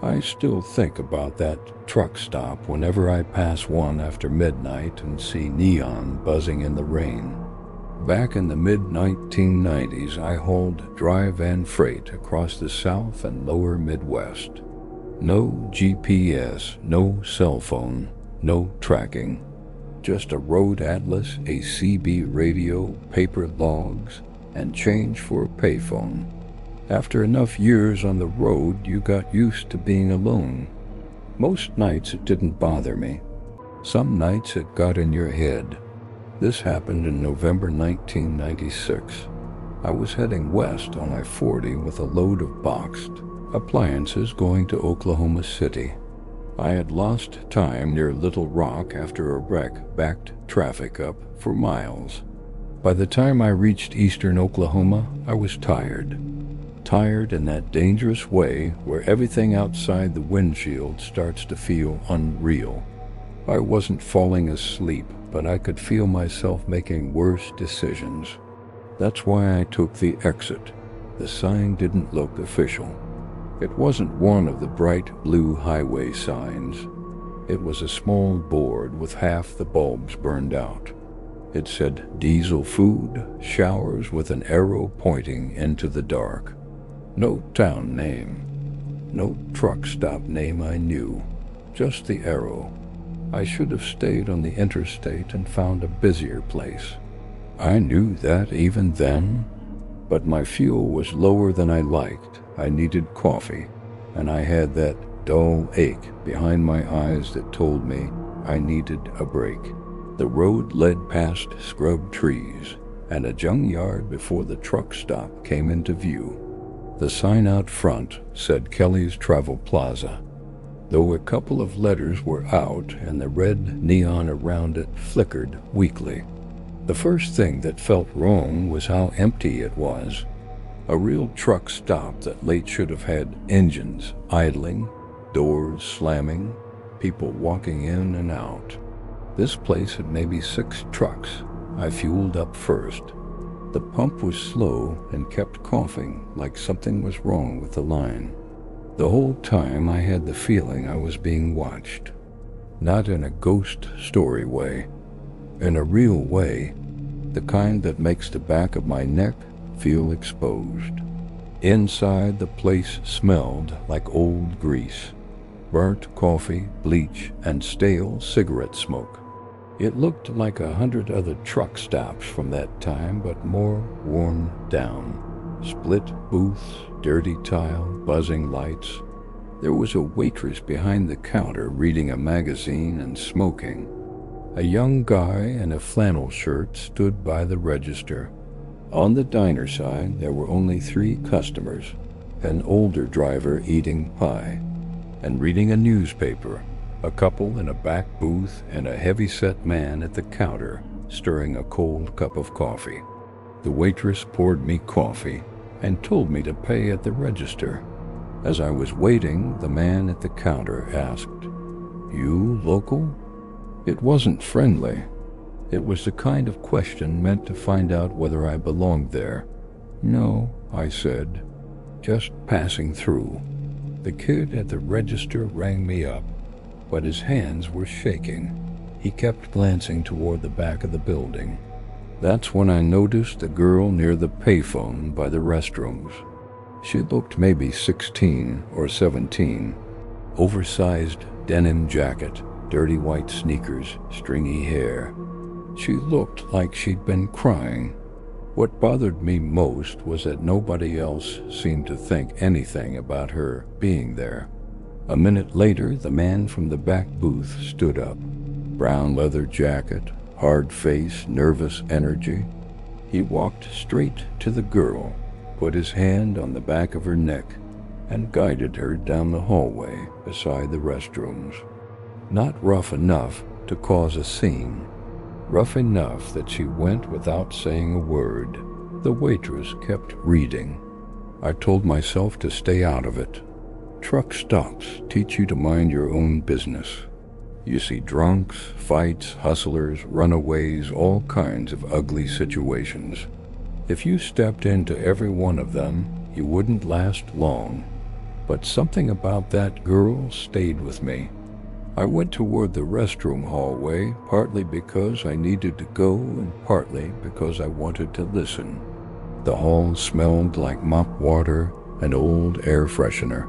I still think about that truck stop whenever I pass one after midnight and see neon buzzing in the rain. Back in the mid-1990s, I hauled dry van freight across the South and lower Midwest. No GPS, no cell phone, no tracking. Just a road atlas, a CB radio, paper logs, and change for a payphone. After enough years on the road, you got used to being alone. Most nights it didn't bother me. Some nights it got in your head. This happened in November 1996. I was heading west on I-40 with a load of boxed appliances going to Oklahoma City. I had lost time near Little Rock after a wreck backed traffic up for miles. By the time I reached eastern Oklahoma, I was tired. Tired in that dangerous way where everything outside the windshield starts to feel unreal. I wasn't falling asleep, but I could feel myself making worse decisions. That's why I took the exit. The sign didn't look official. It wasn't one of the bright blue highway signs. It was a small board with half the bulbs burned out. It said diesel food, showers with an arrow pointing into the dark. No town name. No truck stop name I knew. Just the arrow. I should have stayed on the interstate and found a busier place. I knew that even then, but my fuel was lower than I liked. I needed coffee, and I had that dull ache behind my eyes that told me I needed a break. The road led past scrub trees and a junkyard before the truck stop came into view. The sign out front said Kelly's Travel Plaza, though a couple of letters were out and the red neon around it flickered weakly. The first thing that felt wrong was how empty it was. A real truck stop that late should have had engines idling, doors slamming, people walking in and out. This place had maybe 6 trucks. I fueled up first. The pump was slow and kept coughing like something was wrong with the line. The whole time I had the feeling I was being watched. Not in a ghost story way. In a real way. The kind that makes the back of my neck feel exposed. Inside, the place smelled like old grease. Burnt coffee, bleach, and stale cigarette smoke. It looked like 100 other truck stops from that time, but more worn down. Split booths, dirty tile, buzzing lights. There was a waitress behind the counter reading a magazine and smoking. A young guy in a flannel shirt stood by the register. On the diner side, there were only 3 customers, an older driver eating pie and reading a newspaper, a couple in a back booth, and a heavy-set man at the counter stirring a cold cup of coffee. The waitress poured me coffee and told me to pay at the register. As I was waiting, the man at the counter asked, "You local?" It wasn't friendly. It was the kind of question meant to find out whether I belonged there. "No," I said, "just passing through." The kid at the register rang me up, but his hands were shaking. He kept glancing toward the back of the building. That's when I noticed the girl near the payphone by the restrooms. She looked maybe 16 or 17. Oversized denim jacket, dirty white sneakers, stringy hair. She looked like she'd been crying. What bothered me most was that nobody else seemed to think anything about her being there. A minute later, the man from the back booth stood up. Brown leather jacket, hard face, nervous energy. He walked straight to the girl, put his hand on the back of her neck, and guided her down the hallway beside the restrooms. Not rough enough to cause a scene. Rough enough that she went without saying a word. The waitress kept reading. I told myself to stay out of it. Truck stops teach you to mind your own business. You see drunks, fights, hustlers, runaways, all kinds of ugly situations. If you stepped into every one of them, you wouldn't last long. But something about that girl stayed with me. I went toward the restroom hallway, partly because I needed to go and partly because I wanted to listen. The hall smelled like mop water and old air freshener.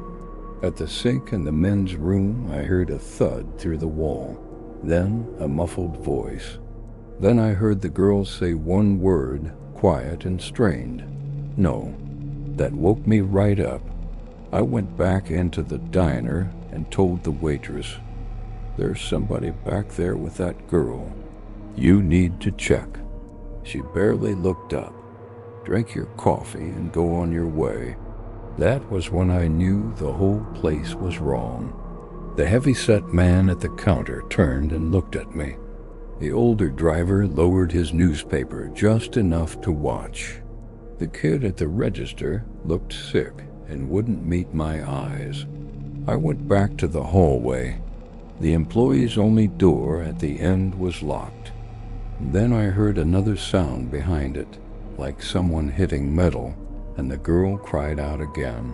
At the sink in the men's room, I heard a thud through the wall, then a muffled voice. Then I heard the girl say one word, quiet and strained. No. That woke me right up. I went back into the diner and told the waitress, "There's somebody back there with that girl. You need to check." She barely looked up. "Drink your coffee and go on your way." That was when I knew the whole place was wrong. The heavy-set man at the counter turned and looked at me. The older driver lowered his newspaper just enough to watch. The kid at the register looked sick and wouldn't meet my eyes. I went back to the hallway. The employee's only door at the end was locked. Then I heard another sound behind it, like someone hitting metal, and the girl cried out again.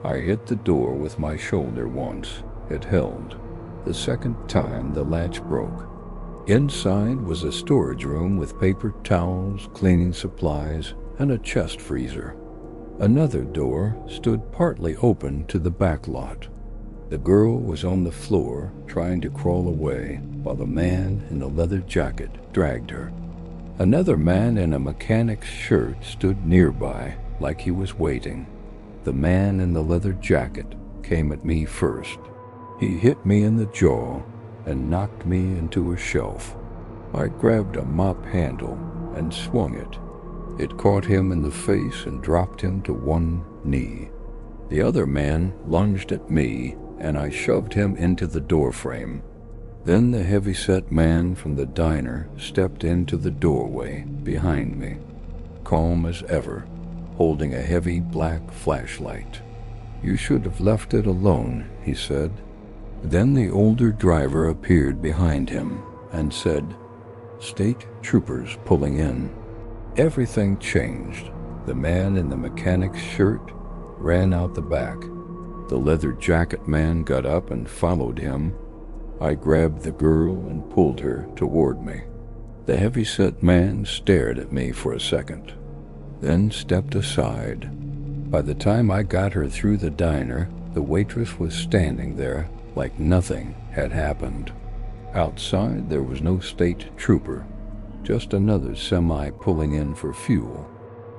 I hit the door with my shoulder once. It held. The second time, the latch broke. Inside was a storage room with paper towels, cleaning supplies, and a chest freezer. Another door stood partly open to the back lot. The girl was on the floor, trying to crawl away, while the man in the leather jacket dragged her. Another man in a mechanic's shirt stood nearby, like he was waiting. The man in the leather jacket came at me first. He hit me in the jaw and knocked me into a shelf. I grabbed a mop handle and swung it. It caught him in the face and dropped him to one knee. The other man lunged at me, and I shoved him into the doorframe. Then the heavy-set man from the diner stepped into the doorway behind me, calm as ever, holding a heavy black flashlight. "You should have left it alone," he said. Then the older driver appeared behind him and said, "State troopers pulling in." Everything changed. The man in the mechanic's shirt ran out the back. The leather jacket man got up and followed him. I grabbed the girl and pulled her toward me. The heavy-set man stared at me for a second, then stepped aside. By the time I got her through the diner, the waitress was standing there like nothing had happened. Outside, there was no state trooper, just another semi pulling in for fuel.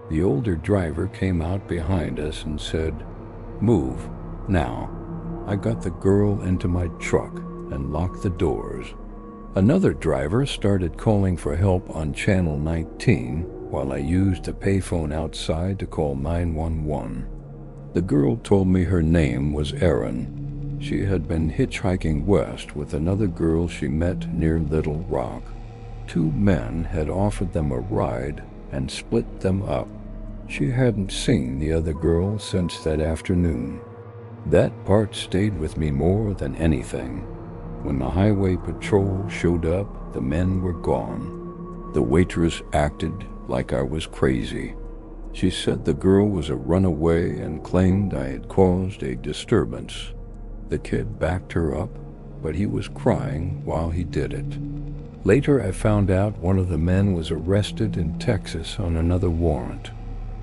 The older driver came out behind us and said, "Move, now." I got the girl into my truck and locked the doors. Another driver started calling for help on Channel 19 while I used a payphone outside to call 911. The girl told me her name was Erin. She had been hitchhiking west with another girl she met near Little Rock. Two men had offered them a ride and split them up. She hadn't seen the other girl since that afternoon. That part stayed with me more than anything. When the highway patrol showed up, the men were gone. The waitress acted like I was crazy. She said the girl was a runaway and claimed I had caused a disturbance. The kid backed her up, but he was crying while he did it. Later, I found out one of the men was arrested in Texas on another warrant.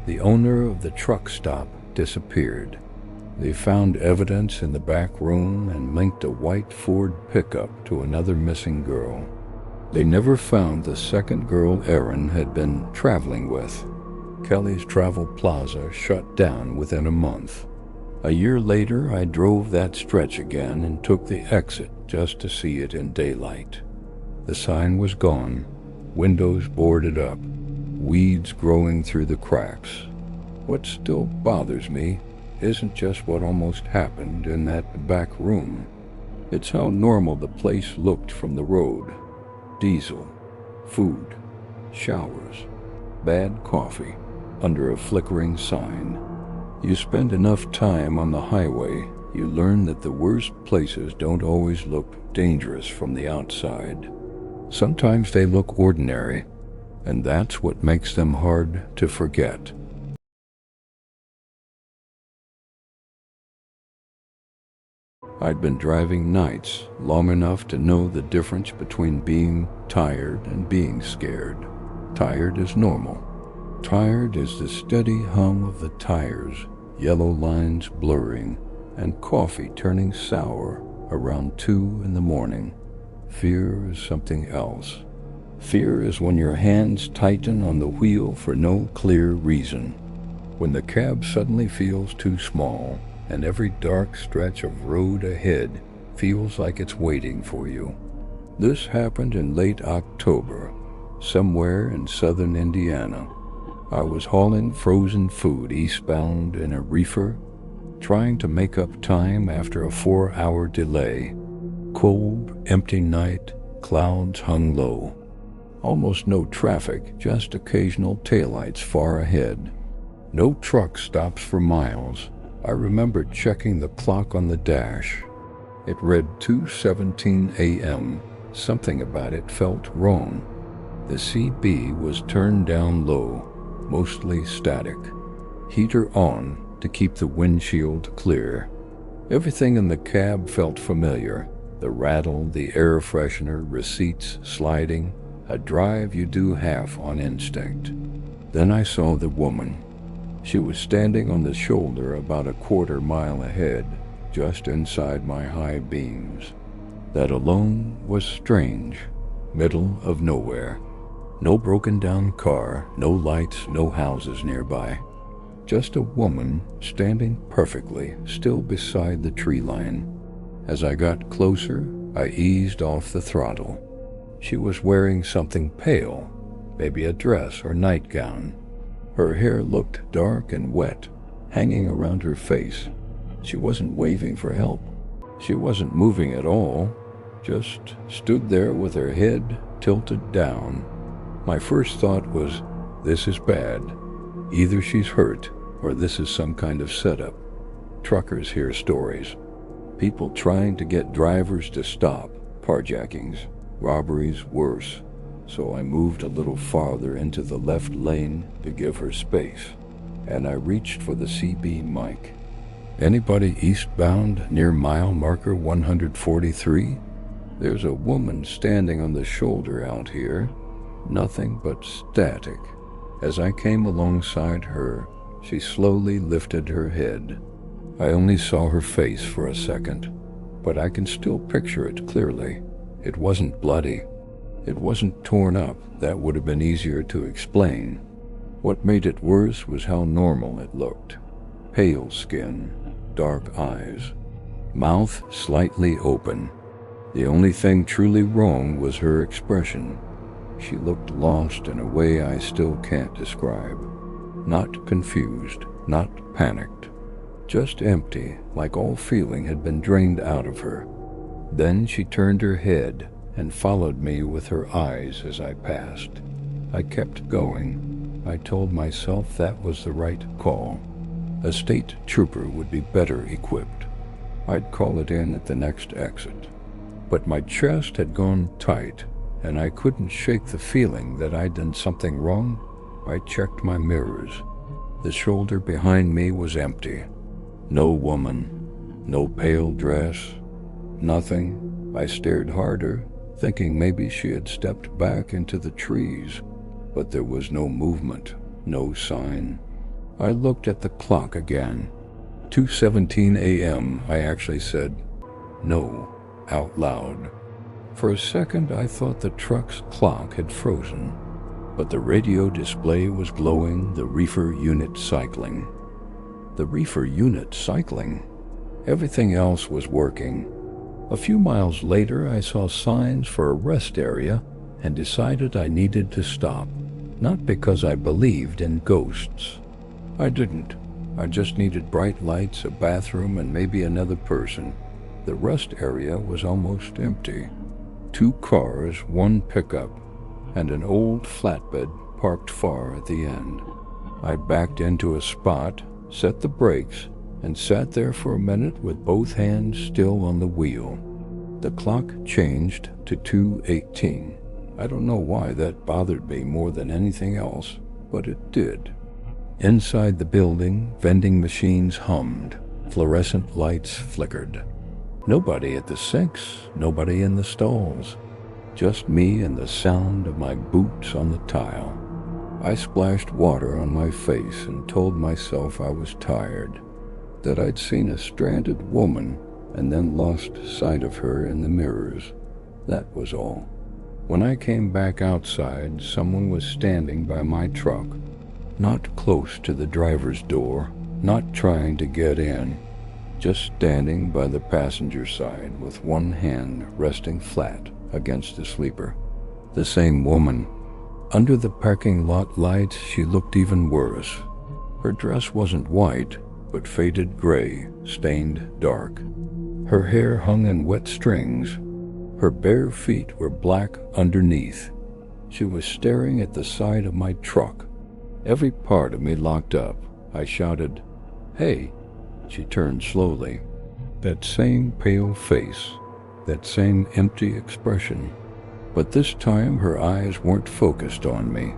The owner of the truck stop disappeared. They found evidence in the back room and linked a white Ford pickup to another missing girl. They never found the second girl Erin had been traveling with. Kelly's Travel Plaza shut down within a month. A year later, I drove that stretch again and took the exit just to see it in daylight. The sign was gone, windows boarded up, weeds growing through the cracks. What still bothers me isn't just what almost happened in that back room. It's how normal the place looked from the road. Diesel, food, showers, bad coffee, under a flickering sign. You spend enough time on the highway, you learn that the worst places don't always look dangerous from the outside. Sometimes they look ordinary, and that's what makes them hard to forget. I'd been driving nights long enough to know the difference between being tired and being scared. Tired is normal. Tired is the steady hum of the tires, yellow lines blurring, and coffee turning sour around 2 in the morning. Fear is something else. Fear is when your hands tighten on the wheel for no clear reason. When the cab suddenly feels too small, and every dark stretch of road ahead feels like it's waiting for you. This happened in late October, somewhere in southern Indiana. I was hauling frozen food eastbound in a reefer, trying to make up time after a 4-hour delay. Cold, empty night, clouds hung low. Almost no traffic, just occasional taillights far ahead. No truck stops for miles. I remembered checking the clock on the dash. It read 2:17 a.m. Something about it felt wrong. The CB was turned down low, mostly static. Heater on to keep the windshield clear. Everything in the cab felt familiar. The rattle, the air freshener, receipts sliding, a drive you do half on instinct. Then I saw the woman. She was standing on the shoulder about a quarter mile ahead, just inside my high beams. That alone was strange. Middle of nowhere. No broken down car, no lights, no houses nearby. Just a woman standing perfectly still beside the tree line. As I got closer, I eased off the throttle. She was wearing something pale, maybe a dress or nightgown. Her hair looked dark and wet, hanging around her face. She wasn't waving for help. She wasn't moving at all, just stood there with her head tilted down. My first thought was, this is bad. Either she's hurt, or this is some kind of setup. Truckers hear stories. People trying to get drivers to stop, carjackings, robberies worse. So I moved a little farther into the left lane to give her space, and I reached for the CB mic. Anybody eastbound near mile marker 143? There's a woman standing on the shoulder out here. Nothing but static. As I came alongside her, she slowly lifted her head. I only saw her face for a second, but I can still picture it clearly. It wasn't bloody. It wasn't torn up. That would have been easier to explain. What made it worse was how normal it looked. Pale skin, dark eyes, mouth slightly open. The only thing truly wrong was her expression. She looked lost in a way I still can't describe. Not confused, not panicked. Just empty, like all feeling had been drained out of her. Then she turned her head and followed me with her eyes as I passed. I kept going. I told myself that was the right call. A state trooper would be better equipped. I'd call it in at the next exit. But my chest had gone tight, and I couldn't shake the feeling that I'd done something wrong. I checked my mirrors. The shoulder behind me was empty. No woman, no pale dress, nothing. I stared harder, thinking maybe she had stepped back into the trees, but there was no movement, no sign. I looked at the clock again. 2:17 a.m., I actually said, no, out loud. For a second, I thought the truck's clock had frozen, but the radio display was glowing, the reefer unit cycling. The reefer unit cycling? Everything else was working. A few miles later, I saw signs for a rest area and decided I needed to stop, not because I believed in ghosts. I didn't. I just needed bright lights, a bathroom, and maybe another person. The rest area was almost empty. 2 cars, 1 pickup, and an old flatbed parked far at the end. I backed into a spot, set the brakes, and sat there for a minute with both hands still on the wheel. The clock changed to 2:18. I don't know why that bothered me more than anything else, but it did. Inside the building, vending machines hummed. Fluorescent lights flickered. Nobody at the sinks, nobody in the stalls. Just me and the sound of my boots on the tile. I splashed water on my face and told myself I was tired, that I'd seen a stranded woman and then lost sight of her in the mirrors. That was all. When I came back outside, someone was standing by my truck, not close to the driver's door, not trying to get in, just standing by the passenger side with one hand resting flat against the sleeper. The same woman. Under the parking lot lights, she looked even worse. Her dress wasn't white, but faded gray, stained dark. Her hair hung in wet strings. Her bare feet were black underneath. She was staring at the side of my truck. Every part of me locked up. I shouted, "Hey!" She turned slowly. That same pale face, that same empty expression. But this time her eyes weren't focused on me.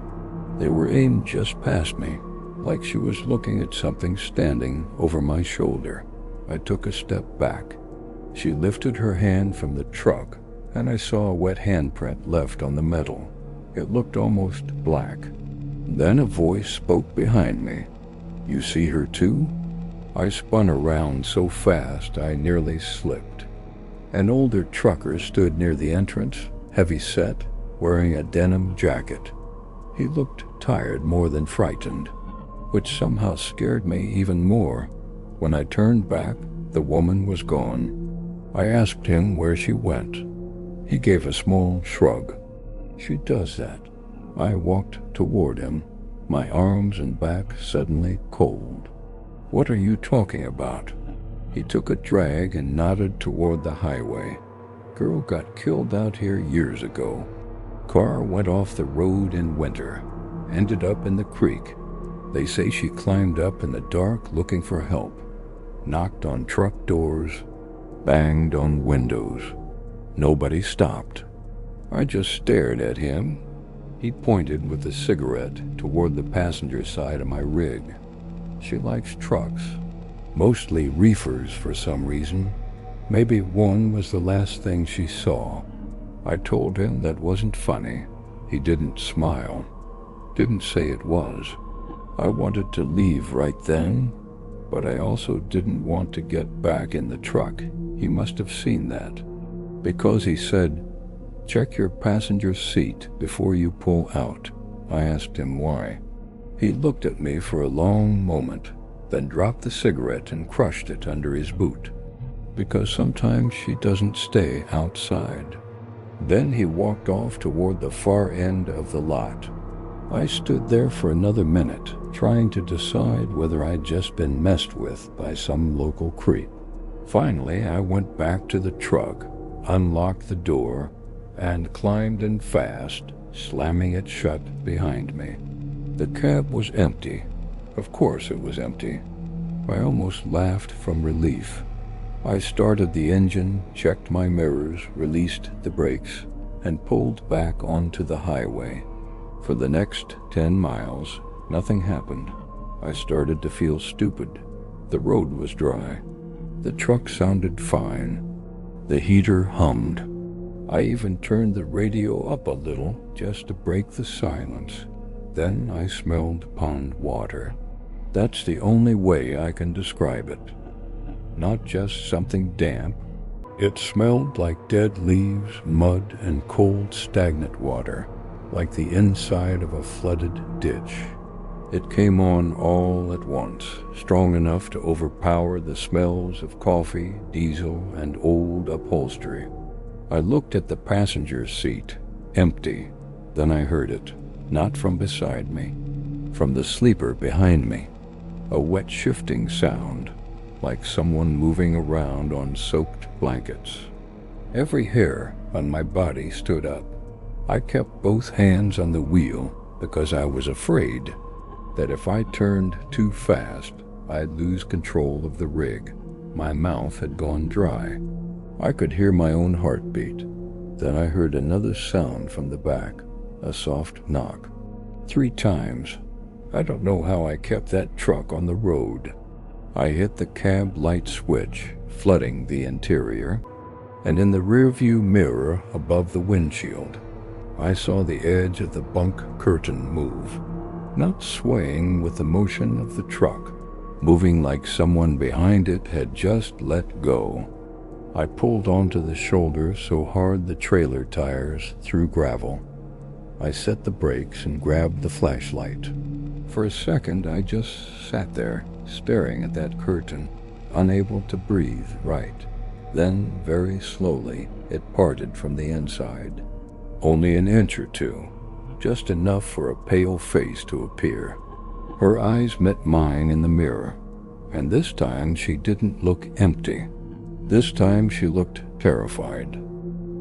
They were aimed just past me, like she was looking at something standing over my shoulder. I took a step back. She lifted her hand from the truck, and I saw a wet handprint left on the metal. It looked almost black. Then a voice spoke behind me. "You see her too?" I spun around so fast I nearly slipped. An older trucker stood near the entrance, heavy-set, wearing a denim jacket. He looked tired more than frightened, which somehow scared me even more. When I turned back, the woman was gone. I asked him where she went. He gave a small shrug. "She does that." I walked toward him, my arms and back suddenly cold. "What are you talking about?" He took a drag and nodded toward the highway. "Girl got killed out here years ago. Car went off the road in winter, ended up in the creek. They say she climbed up in the dark looking for help, knocked on truck doors, banged on windows. Nobody stopped." I just stared at him. He pointed with a cigarette toward the passenger side of my rig. "She likes trucks, mostly reefers for some reason. Maybe one was the last thing she saw." I told him that wasn't funny. He didn't smile. Didn't say it was. I wanted to leave right then, but I also didn't want to get back in the truck. He must have seen that, because he said, "Check your passenger seat before you pull out." I asked him why. He looked at me for a long moment, then dropped the cigarette and crushed it under his boot. "Because sometimes she doesn't stay outside." Then he walked off toward the far end of the lot. I stood there for another minute, trying to decide whether I'd just been messed with by some local creep. Finally, I went back to the truck, unlocked the door, and climbed in fast, slamming it shut behind me. The cab was empty. Of course it was empty. I almost laughed from relief. I started the engine, checked my mirrors, released the brakes, and pulled back onto the highway. For the next 10 miles, nothing happened. I started to feel stupid. The road was dry. The truck sounded fine. The heater hummed. I even turned the radio up a little just to break the silence. Then I smelled pond water. That's the only way I can describe it. Not just something damp. It smelled like dead leaves, mud, and cold, stagnant water, like the inside of a flooded ditch. It came on all at once, strong enough to overpower the smells of coffee, diesel, and old upholstery. I looked at the passenger seat, empty. Then I heard it, not from beside me, from the sleeper behind me. A wet shifting sound, like someone moving around on soaked blankets. Every hair on my body stood up. I kept both hands on the wheel because I was afraid that if I turned too fast, I'd lose control of the rig. My mouth had gone dry. I could hear my own heartbeat. Then I heard another sound from the back, a soft knock. 3 times. I don't know how I kept that truck on the road. I hit the cab light switch, flooding the interior, and in the rearview mirror above the windshield, I saw the edge of the bunk curtain move, not swaying with the motion of the truck, moving like someone behind it had just let go. I pulled onto the shoulder so hard the trailer tires threw gravel. I set the brakes and grabbed the flashlight. For a second, I just sat there, staring at that curtain, unable to breathe right. Then, very slowly, it parted from the inside. Only an inch or two, just enough for a pale face to appear. Her eyes met mine in the mirror, and this time she didn't look empty. This time she looked terrified.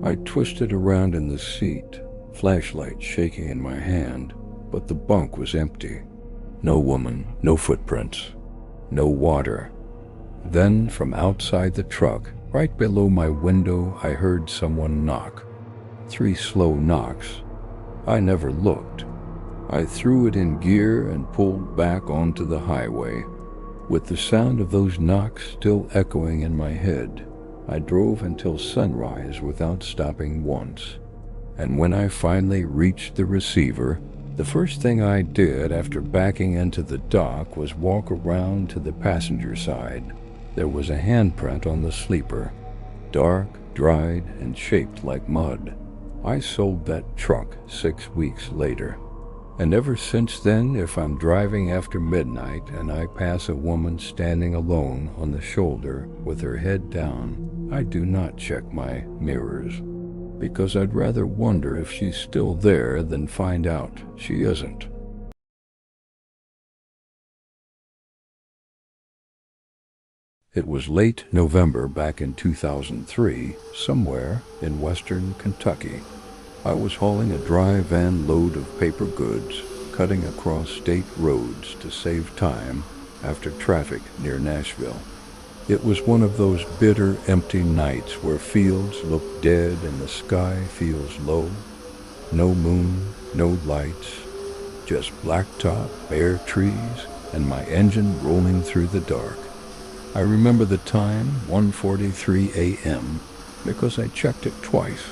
I twisted around in the seat, flashlight shaking in my hand, but the bunk was empty. No woman, no footprints, no water. Then, from outside the truck, right below my window, I heard someone knock. 3 slow knocks. I never looked. I threw it in gear and pulled back onto the highway. With the sound of those knocks still echoing in my head, I drove until sunrise without stopping once. And when I finally reached the receiver, the first thing I did after backing into the dock was walk around to the passenger side. There was a handprint on the sleeper, dark, dried, and shaped like mud. I sold that truck 6 weeks later. And ever since then, if I'm driving after midnight and I pass a woman standing alone on the shoulder with her head down, I do not check my mirrors, because I'd rather wonder if she's still there than find out she isn't. It was late November back in 2003, somewhere in western Kentucky. I was hauling a dry van load of paper goods, cutting across state roads to save time after traffic near Nashville. It was one of those bitter, empty nights where fields look dead and the sky feels low. No moon, no lights, just blacktop, bare trees, and my engine rolling through the dark. I remember the time, 1:43 a.m., because I checked it twice.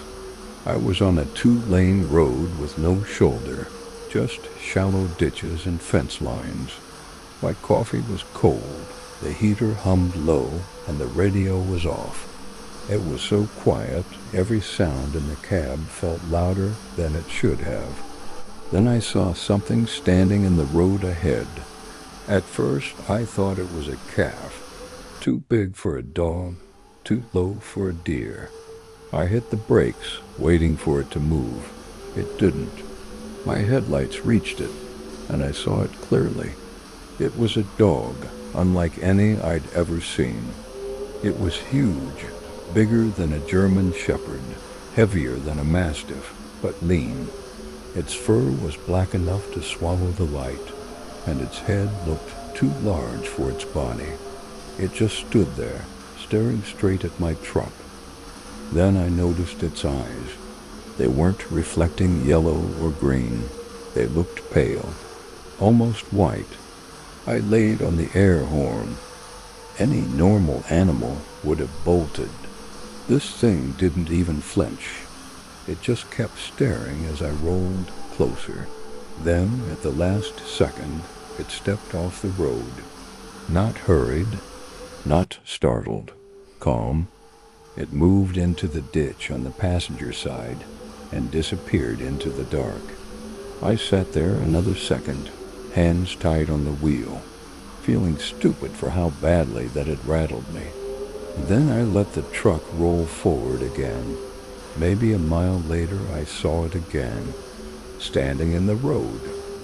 I was on a 2-lane road with no shoulder, just shallow ditches and fence lines. My coffee was cold, the heater hummed low, and the radio was off. It was so quiet, every sound in the cab felt louder than it should have. Then I saw something standing in the road ahead. At first, I thought it was a calf, too big for a dog, too low for a deer. I hit the brakes, waiting for it to move. It didn't. My headlights reached it, and I saw it clearly. It was a dog, unlike any I'd ever seen. It was huge, bigger than a German shepherd, heavier than a mastiff, but lean. Its fur was black enough to swallow the light, and its head looked too large for its body. It just stood there, staring straight at my truck. Then I noticed its eyes. They weren't reflecting yellow or green. They looked pale, almost white. I laid on the air horn. Any normal animal would have bolted. This thing didn't even flinch. It just kept staring as I rolled closer. Then, at the last second, it stepped off the road. Not hurried, not startled, calm. It moved into the ditch on the passenger side and disappeared into the dark. I sat there another second, hands tied on the wheel, feeling stupid for how badly that it rattled me. Then I let the truck roll forward again. Maybe a mile later I saw it again, standing in the road,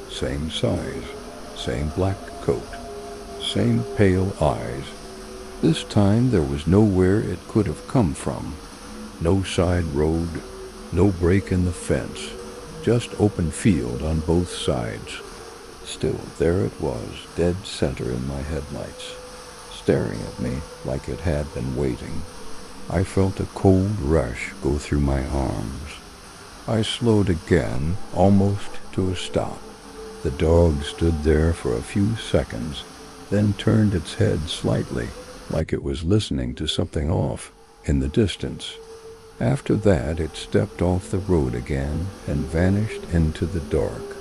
same size, same black coat, same pale eyes. This time there was nowhere it could have come from. No side road, no break in the fence, just open field on both sides. Still, there it was, dead center in my headlights, staring at me like it had been waiting. I felt a cold rush go through my arms. I slowed again, almost to a stop. The dog stood there for a few seconds, then turned its head slightly, like it was listening to something off in the distance. After that, it stepped off the road again and vanished into the dark.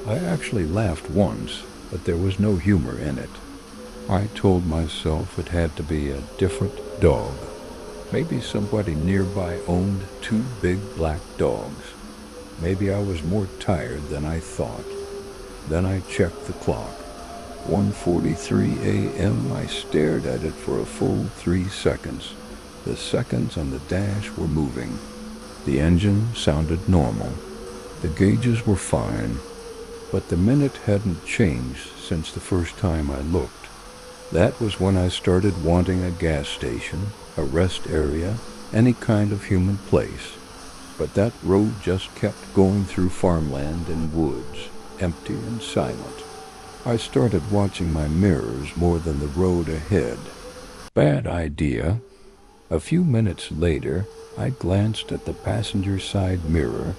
I actually laughed once, but there was no humor in it. I told myself it had to be a different dog. Maybe somebody nearby owned 2 big black dogs. Maybe I was more tired than I thought. Then I checked the clock. 1:43 a.m. I stared at it for a full 3 seconds. The seconds on the dash were moving. The engine sounded normal. The gauges were fine. But the minute hadn't changed since the first time I looked. That was when I started wanting a gas station, a rest area, any kind of human place. But that road just kept going through farmland and woods, empty and silent. I started watching my mirrors more than the road ahead. Bad idea. A few minutes later, I glanced at the passenger side mirror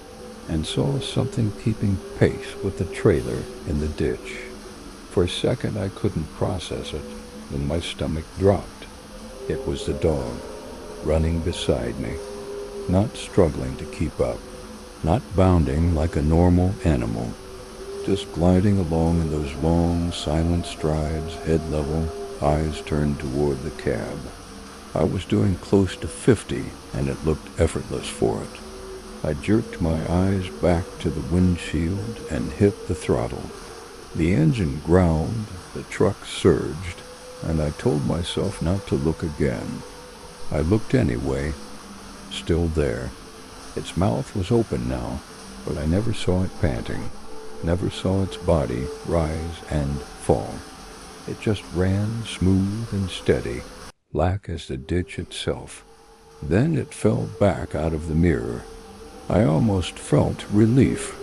and saw something keeping pace with the trailer in the ditch. For a second I couldn't process it, then my stomach dropped. It was the dog, running beside me, not struggling to keep up, not bounding like a normal animal, just gliding along in those long, silent strides, head level, eyes turned toward the cab. I was doing close to 50, and it looked effortless for it. I jerked my eyes back to the windshield and hit the throttle. The engine growled, the truck surged, and I told myself not to look again. I looked anyway, still there. Its mouth was open now, but I never saw it panting, never saw its body rise and fall. It just ran smooth and steady, black as the ditch itself. Then it fell back out of the mirror. I almost felt relief,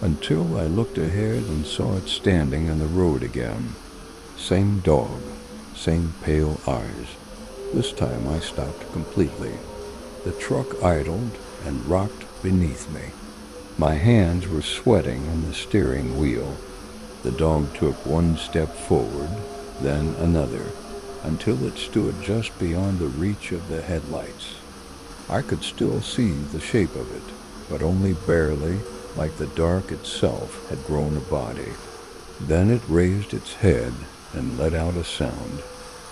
until I looked ahead and saw it standing on the road again. Same dog, same pale eyes. This time I stopped completely. The truck idled and rocked beneath me. My hands were sweating on the steering wheel. The dog took one step forward, then another, until it stood just beyond the reach of the headlights. I could still see the shape of it, but only barely, like the dark itself had grown a body. Then it raised its head and let out a sound.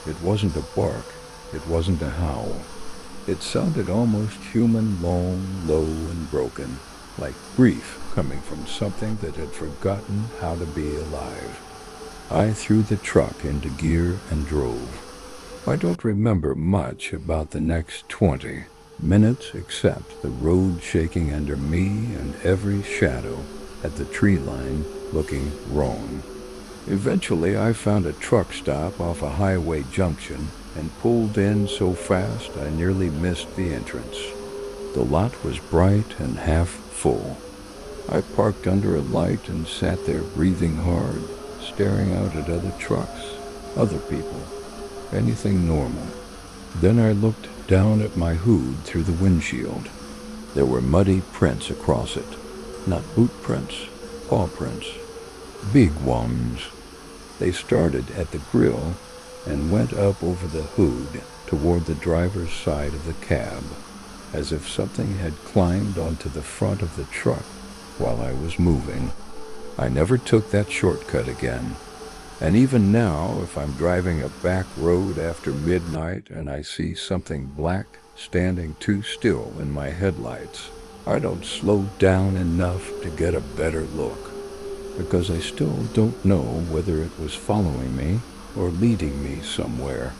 It wasn't a bark, it wasn't a howl. It sounded almost human, long, low, and broken, like grief coming from something that had forgotten how to be alive. I threw the truck into gear and drove. I don't remember much about the next 20 minutes except the road shaking under me and every shadow at the tree line looking wrong. Eventually I found a truck stop off a highway junction and pulled in so fast I nearly missed the entrance. The lot was bright and half full. I parked under a light and sat there breathing hard, staring out at other trucks, other people, anything normal. Then I looked down at my hood through the windshield. There were muddy prints across it. Not boot prints, paw prints. Big ones. They started at the grill and went up over the hood toward the driver's side of the cab, as if something had climbed onto the front of the truck while I was moving. I never took that shortcut again. And even now, if I'm driving a back road after midnight and I see something black standing too still in my headlights, I don't slow down enough to get a better look, because I still don't know whether it was following me or leading me somewhere.